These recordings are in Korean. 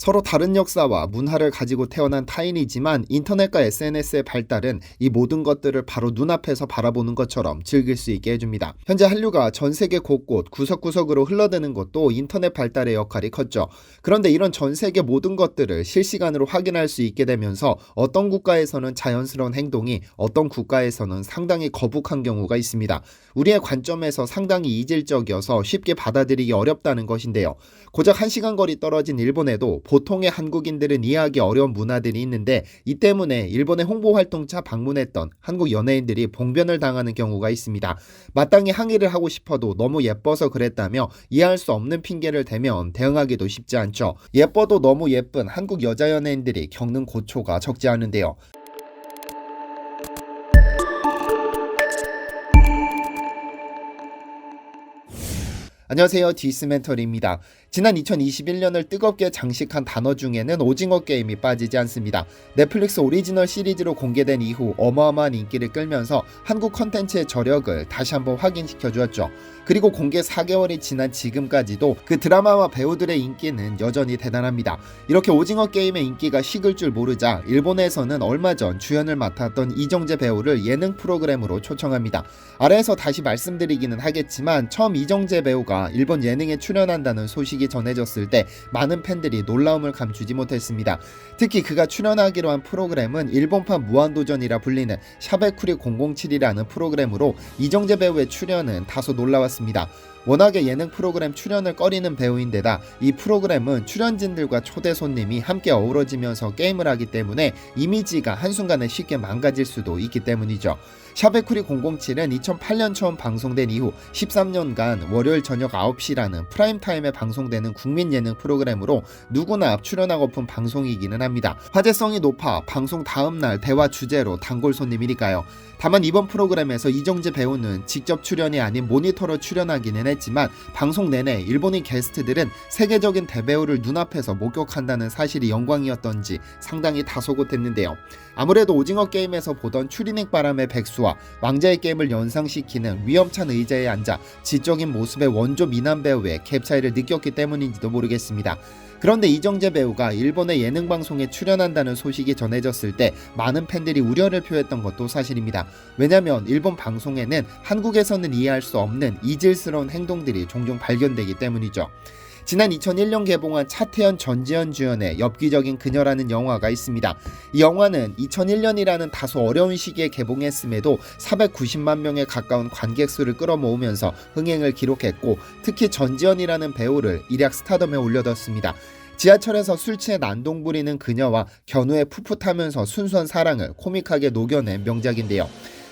서로 다른 역사와 문화를 가지고 태어난 타인이지만 인터넷과 SNS의 발달은 이 모든 것들을 바로 눈앞에서 바라보는 것처럼 즐길 수 있게 해줍니다. 현재 한류가 전 세계 곳곳 구석구석으로 흘러드는 것도 인터넷 발달의 역할이 컸죠. 그런데 이런 전 세계 모든 것들을 실시간으로 확인할 수 있게 되면서 어떤 국가에서는 자연스러운 행동이 어떤 국가에서는 상당히 거북한 경우가 있습니다. 우리의 관점에서 상당히 이질적이어서 쉽게 받아들이기 어렵다는 것인데요. 고작 1시간 거리 떨어진 일본에도 보통의 한국인들은 이해하기 어려운 문화들이 있는데 이 때문에 일본의 홍보활동차 방문했던 한국 연예인들이 봉변을 당하는 경우가 있습니다. 마땅히 항의를 하고 싶어도 너무 예뻐서 그랬다며 이해할 수 없는 핑계를 대면 대응하기도 쉽지 않죠. 예뻐도 너무 예쁜 한국 여자 연예인들이 겪는 고초가 적지 않은데요. 안녕하세요, 디스멘터리입니다. 지난 2021년을 뜨겁게 장식한 단어 중에는 오징어 게임이 빠지지 않습니다. 넷플릭스 오리지널 시리즈로 공개된 이후 어마어마한 인기를 끌면서 한국 컨텐츠의 저력을 다시 한번 확인시켜 주었죠. 그리고 공개 4개월이 지난 지금까지도 그 드라마와 배우들의 인기는 여전히 대단합니다. 이렇게 오징어 게임의 인기가 식을 줄 모르자 일본에서는 얼마 전 주연을 맡았던 이정재 배우를 예능 프로그램으로 초청합니다. 아래에서 다시 말씀드리기는 하겠지만 처음 이정재 배우가 일본 예능에 출연한다는 소식이 전해졌을 때 많은 팬들이 놀라움을 감추지 못했습니다. 특히 그가 출연하기로 한 프로그램은 일본판 무한도전이라 불리는 샤베쿠리 007이라는 프로그램으로 이정재 배우의 출연은 다소 놀라웠습니다. 워낙에 예능 프로그램 출연을 꺼리는 배우인데다 이 프로그램은 출연진들과 초대 손님이 함께 어우러지면서 게임을 하기 때문에 이미지가 한순간에 쉽게 망가질 수도 있기 때문이죠. 샤베쿠리 007은 2008년 처음 방송된 이후 13년간 월요일 저녁 9시라는 프라임타임에 방송되는 국민 예능 프로그램으로 누구나 출연하고픈 방송이기는 합니다. 화제성이 높아 방송 다음날 대화 주제로 단골 손님이니까요. 다만 이번 프로그램에서 이정재 배우는 직접 출연이 아닌 모니터로 출연하기는 했지만 방송 내내 일본인 게스트들은 세계적인 대배우를 눈앞에서 목격한다는 사실이 영광이었던지 상당히 다소곳했는데요. 아무래도 오징어 게임에서 보던 추리닝 바람의 백수와 왕자의 게임을 연상시키는 위험찬 의자에 앉아 지적인 모습의 원조 미남 배우의 갭 차이를 느꼈기 때문인지도 모르겠습니다. 그런데 이정재 배우가 일본의 예능 방송에 출연한다는 소식이 전해졌을 때 많은 팬들이 우려를 표했던 것도 사실입니다. 왜냐하면 일본 방송에는 한국에서는 이해할 수 없는 이질스러운 행동들이 종종 발견되기 때문이죠. 지난 2001년 개봉한 차태현, 전지현 주연의 엽기적인 그녀라는 영화가 있습니다. 이 영화는 2001년이라는 다소 어려운 시기에 개봉했음에도 490만 명에 가까운 관객 수를 끌어모으면서 흥행을 기록했고 특히 전지현이라는 배우를 일약 스타덤에 올려뒀습니다. 지하철에서 술 취해 난동 부리는 그녀와 견우의 풋풋하면서 순수한 사랑을 코믹하게 녹여낸 명작인데요.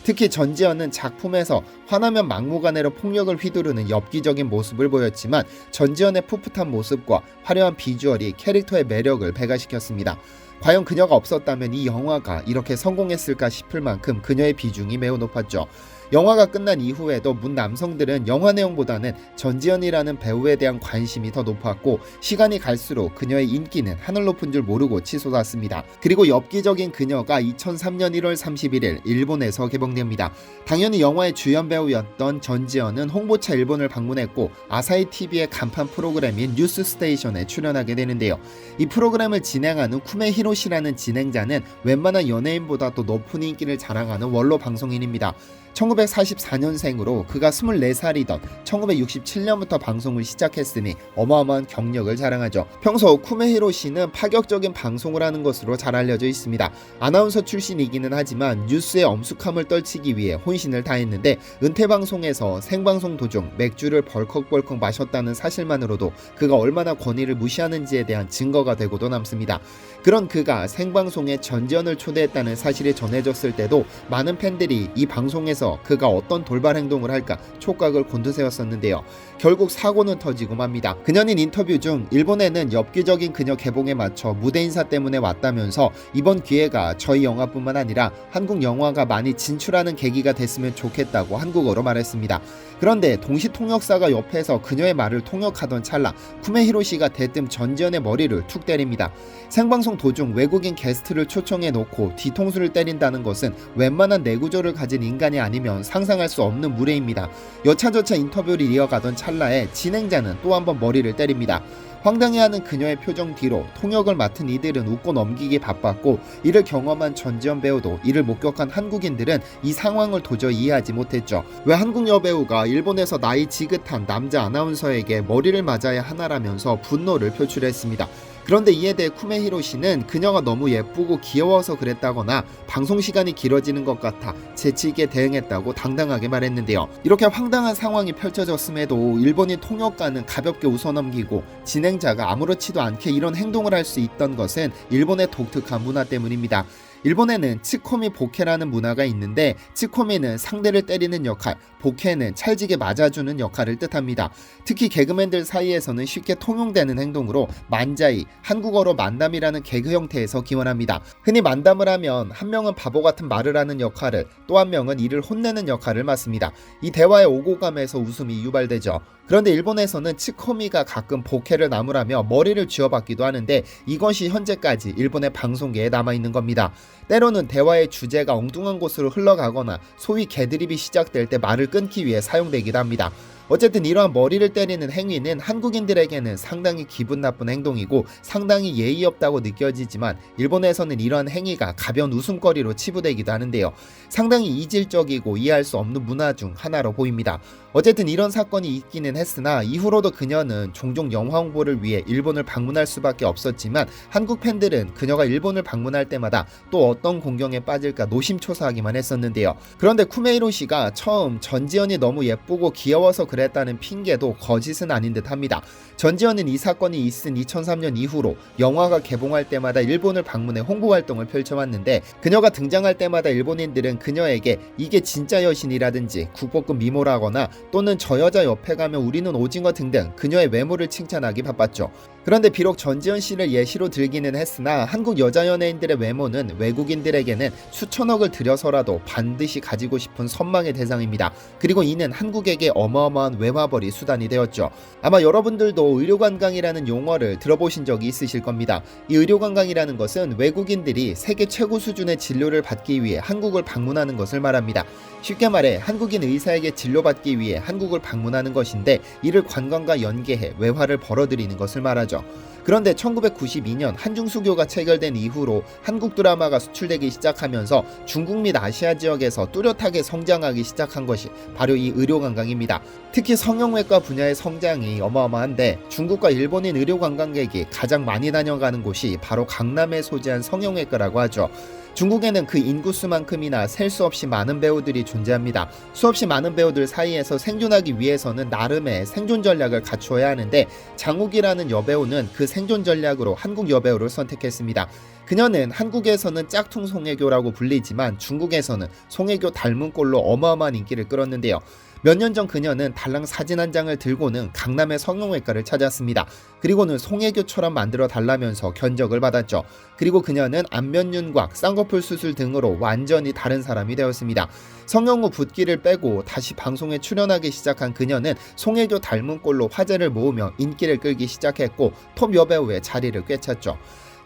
특히 전지현은 작품에서 화나면 막무가내로 폭력을 휘두르는 엽기적인 모습을 보였지만 전지현의 풋풋한 모습과 화려한 비주얼이 캐릭터의 매력을 배가시켰습니다. 과연 그녀가 없었다면 이 영화가 이렇게 성공했을까 싶을 만큼 그녀의 비중이 매우 높았죠. 영화가 끝난 이후에도 문 남성들은 영화 내용보다는 전지현이라는 배우에 대한 관심이 더 높았고 시간이 갈수록 그녀의 인기는 하늘 높은 줄 모르고 치솟았습니다. 그리고 엽기적인 그녀가 2003년 1월 31일 일본에서 개봉됩니다. 당연히 영화의 주연 배우였던 전지현은 홍보차 일본을 방문했고 아사히 TV의 간판 프로그램인 뉴스 스테이션에 출연하게 되는데요. 이 프로그램을 진행하는 쿠메 히로시라는 진행자는 웬만한 연예인보다 더 높은 인기를 자랑하는 원로 방송인입니다. 1944년생으로 그가 24살이던 1967년부터 방송을 시작했으니 어마어마한 경력을 자랑하죠. 평소 쿠메 히로시는 파격적인 방송을 하는 것으로 잘 알려져 있습니다. 아나운서 출신이기는 하지만 뉴스의 엄숙함을 떨치기 위해 혼신을 다했는데 은퇴방송에서 생방송 도중 맥주를 벌컥벌컥 마셨다는 사실만으로도 그가 얼마나 권위를 무시하는지에 대한 증거가 되고도 남습니다. 그런 그가 생방송에 전지현을 초대했다는 사실이 전해졌을 때도 많은 팬들이 이 방송에서 그가 어떤 돌발 행동을 할까 촉각을 곤두세웠었는데요. 결국 사고는 터지고 맙니다. 그녀는 인터뷰 중 일본에는 엽기적인 그녀 개봉에 맞춰 무대 인사 때문에 왔다면서 이번 기회가 저희 영화뿐만 아니라 한국 영화가 많이 진출하는 계기가 됐으면 좋겠다고 한국어로 말했습니다. 그런데 동시 통역사가 옆에서 그녀의 말을 통역하던 찰나 쿠메 히로시가 대뜸 전지현의 머리를 툭 때립니다. 생방송 도중 외국인 게스트를 초청해 놓고 뒤통수를 때린다는 것은 웬만한 내구조를 가진 인간이 아니면 상상할 수 없는 무례입니다. 여차저차 인터뷰를 이어가던 찰나에 진행자는 또 한 번 머리를 때립니다. 황당해하는 그녀의 표정 뒤로 통역을 맡은 이들은 웃고 넘기기 바빴고, 이를 경험한 전지현 배우도 이를 목격한 한국인들은 이 상황을 도저히 이해하지 못했죠. 왜 한국 여배우가 일본에서 나이 지긋한 남자 아나운서에게 머리를 맞아야 하나라면서 분노를 표출했습니다. 그런데 이에 대해 쿠메히로 씨는 그녀가 너무 예쁘고 귀여워서 그랬다거나 방송 시간이 길어지는 것 같아 재치 있게 대응했다고 당당하게 말했는데요. 이렇게 황당한 상황이 펼쳐졌음에도 일본인 통역가는 가볍게 웃어넘기고, 진행자가 아무렇지도 않게 이런 행동을 할 수 있던 것은 일본의 독특한 문화 때문입니다. 일본에는 츠코미 보케라는 문화가 있는데, 츠코미는 상대를 때리는 역할, 보케는 찰지게 맞아주는 역할을 뜻합니다. 특히 개그맨들 사이에서는 쉽게 통용되는 행동으로 만자이, 한국어로 만담이라는 개그 형태에서 기원합니다. 흔히 만담을 하면 한 명은 바보 같은 말을 하는 역할을, 또 한 명은 이를 혼내는 역할을 맡습니다. 이 대화의 오고감에서 웃음이 유발되죠. 그런데 일본에서는 츠코미가 가끔 보케를 나무라며 머리를 쥐어받기도 하는데, 이것이 현재까지 일본의 방송계에 남아있는 겁니다. 때로는 대화의 주제가 엉뚱한 곳으로 흘러가거나 소위 개드립이 시작될 때 말을 끊기 위해 사용되기도 합니다. 어쨌든 이러한 머리를 때리는 행위는 한국인들에게는 상당히 기분 나쁜 행동이고 상당히 예의 없다고 느껴지지만, 일본에서는 이러한 행위가 가벼운 웃음거리로 치부되기도 하는데요. 상당히 이질적이고 이해할 수 없는 문화 중 하나로 보입니다. 어쨌든 이런 사건이 있기는 했으나, 이후로도 그녀는 종종 영화 홍보를 위해 일본을 방문할 수밖에 없었지만, 한국 팬들은 그녀가 일본을 방문할 때마다 또 어떤 공경에 빠질까 노심초사하기만 했었는데요. 그런데 쿠메이로 씨가 처음 전지현이 너무 예쁘고 귀여워서 그랬다는 핑계도 거짓은 아닌 듯 합니다. 전지현은 이 사건이 있은 2003년 이후로 영화가 개봉할 때마다 일본을 방문해 홍보 활동을 펼쳐왔는데, 그녀가 등장할 때마다 일본인들은 그녀에게 이게 진짜 여신이라든지 국보급 미모라거나 또는 저 여자 옆에 가면 우리는 오징어 등등 그녀의 외모를 칭찬하기 바빴죠. 그런데 비록 전지현 씨를 예시로 들기는 했으나, 한국 여자 연예인들의 외모는 외국인들에게는 수천억을 들여서라도 반드시 가지고 싶은 선망의 대상입니다. 그리고 이는 한국에게 어마어마한 외화벌이 수단이 되었죠. 아마 여러분들도 의료관광이라는 용어를 들어보신 적이 있으실 겁니다. 이 의료관광이라는 것은 외국인들이 세계 최고 수준의 진료를 받기 위해 한국을 방문하는 것을 말합니다. 쉽게 말해 한국인 의사에게 진료받기 위해 한국을 방문하는 것인데, 이를 관광과 연계해 외화를 벌어들이는 것을 말하죠. 그런데 1992년 한중수교가 체결된 이후로 한국 드라마가 수출되기 시작하면서 중국 및 아시아 지역에서 뚜렷하게 성장하기 시작한 것이 바로 이 의료관광입니다. 특히 성형외과 분야의 성장이 어마어마한데, 중국과 일본인 의료관광객이 가장 많이 다녀가는 곳이 바로 강남에 소재한 성형외과라고 하죠. 중국에는 그 인구수만큼이나 셀 수 없이 많은 배우들이 존재합니다. 수없이 많은 배우들 사이에서 생존하기 위해서는 나름의 생존 전략을 갖추어야 하는데, 장욱이라는 여배우는 그 생존 전략으로 한국 여배우를 선택했습니다. 그녀는 한국에서는 짝퉁 송혜교라고 불리지만 중국에서는 송혜교 닮은 꼴로 어마어마한 인기를 끌었는데요. 몇 년 전 그녀는 달랑 사진 한 장을 들고는 강남의 성형외과를 찾았습니다. 그리고는 송혜교처럼 만들어 달라면서 견적을 받았죠. 그리고 그녀는 안면윤곽, 쌍꺼풀 수술 등으로 완전히 다른 사람이 되었습니다. 성형 후 붓기를 빼고 다시 방송에 출연하기 시작한 그녀는 송혜교 닮은 꼴로 화제를 모으며 인기를 끌기 시작했고, 톱 여배우의 자리를 꿰찼죠.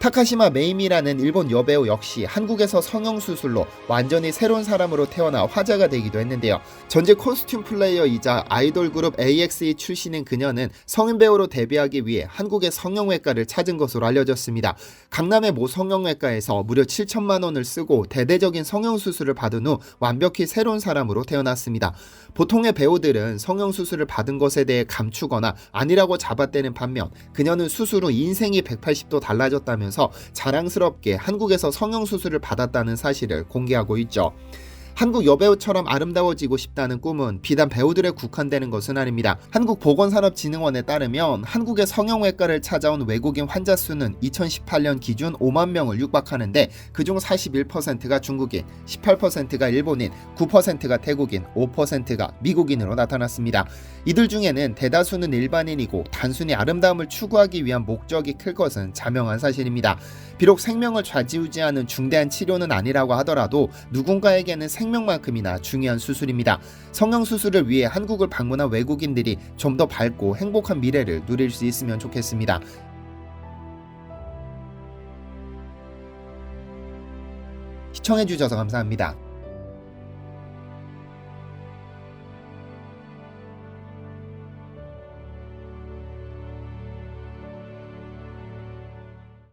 타카시마 메이미라는 일본 여배우 역시 한국에서 성형수술로 완전히 새로운 사람으로 태어나 화제가 되기도 했는데요. 전직 코스튬 플레이어이자 아이돌 그룹 AXE 출신인 그녀는 성인 배우로 데뷔하기 위해 한국의 성형외과를 찾은 것으로 알려졌습니다. 강남의 모 성형외과에서 무려 7천만 원을 쓰고 대대적인 성형수술을 받은 후 완벽히 새로운 사람으로 태어났습니다. 보통의 배우들은 성형수술을 받은 것에 대해 감추거나 아니라고 잡아떼는 반면, 그녀는 수술 후 인생이 180도 달라졌다면서 자랑스럽게 한국에서 성형수술을 받았다는 사실을 공개하고 있죠. 한국 여배우처럼 아름다워지고 싶다는 꿈은 비단 배우들에 국한되는 것은 아닙니다. 한국보건산업진흥원에 따르면 한국의 성형외과를 찾아온 외국인 환자 수는 2018년 기준 5만 명을 육박하는데, 그중 41%가 중국인, 18%가 일본인, 9%가 태국인, 5%가 미국인으로 나타났습니다. 이들 중에는 대다수는 일반인이고 단순히 아름다움을 추구하기 위한 목적이 클 것은 자명한 사실입니다. 비록 생명을 좌지우지하는 중대한 치료는 아니라고 하더라도 누군가에게는 생명만큼이나 중요한 수술입니다. 성형수술을 위해 한국을 방문한 외국인들이 좀 더 밝고 행복한 미래를 누릴 수 있으면 좋겠습니다. 시청해주셔서 감사합니다.